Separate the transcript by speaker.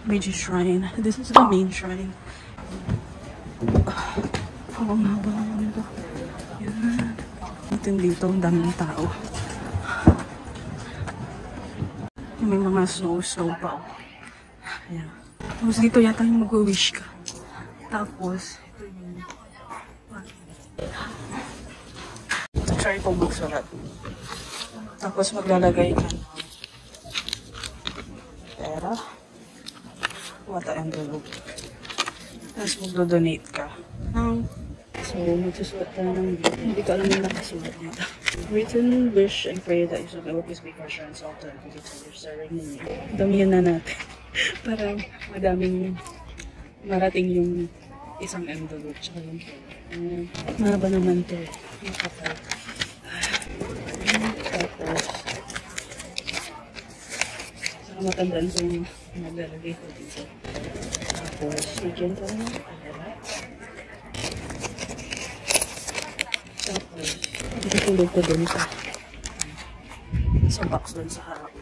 Speaker 1: Meiji Shrine. This is the main shrine. Ang haba naman ito. Yan. Natin dito, ang daming tao. May mga snow pa. Ayan. Tapos dito yata yung mag-wish ka. Tapos, ito yung... try kong magsulat. Tapos maglalagay ka ng pera. Wata envelope. Tapos magdo-donate ka. So, magsusulat ka ng... hindi ko alam yung nakasulat nito. Written wish and pray that you shall always be kosher and salted and forget to your ceremony. Damihan na natin. Parang madaming marating yung isang envelope. Tsaka yung mahaba naman to. Yung kapal. Tapos, saka matandaan ko yung maglalagay ko dito. Tapos, bigyan ko ng pagdala. Tapos, itutulog ko dun sa box dun sa harap.